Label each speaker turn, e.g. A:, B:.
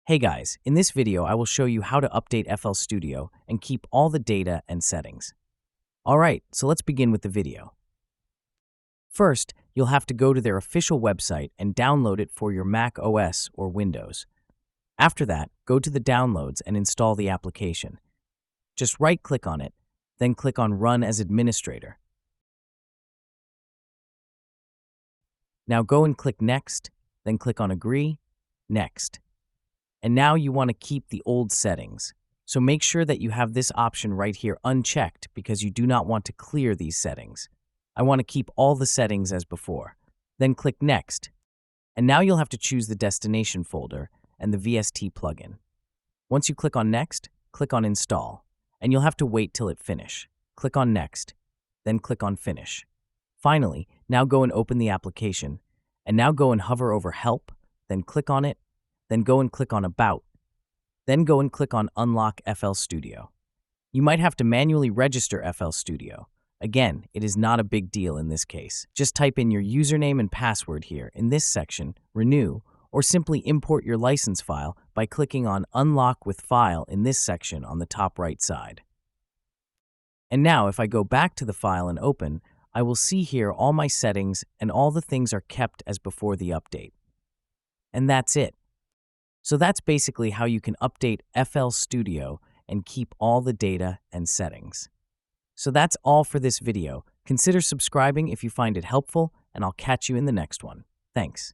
A: Hey guys, in this video I will show you how to update FL Studio and keep all the data and settings. Alright, so let's begin with the video. First, you'll have to go to their official website and download it for your Mac OS or Windows. After that, go to the downloads and install the application. Just right-click on it, then click on Run as Administrator. Now go and click Next, then click on Agree, Next. And now you want to keep the old settings. So make sure that you have this option right here unchecked because you do not want to clear these settings. I want to keep all the settings as before. Then click Next. And now you'll have to choose the destination folder and the VST plugin. Once you click on Next, click on Install. And you'll have to wait till it finish. Click on Next, then click on Finish. Finally, now go and open the application. And now go and hover over Help, then click on it, then go and click on About, then go and click on Unlock FL Studio. You might have to manually register FL Studio. Again, it is not a big deal in this case. Just type in your username and password here in this section, Renew, or simply import your license file by clicking on Unlock with File in this section on the top right side. And now if I go back to the file and open, I will see here all my settings and all the things are kept as before the update. And that's it. So that's basically how you can update FL Studio and keep all the data and settings. So that's all for this video. Consider subscribing if you find it helpful, and I'll catch you in the next one. Thanks.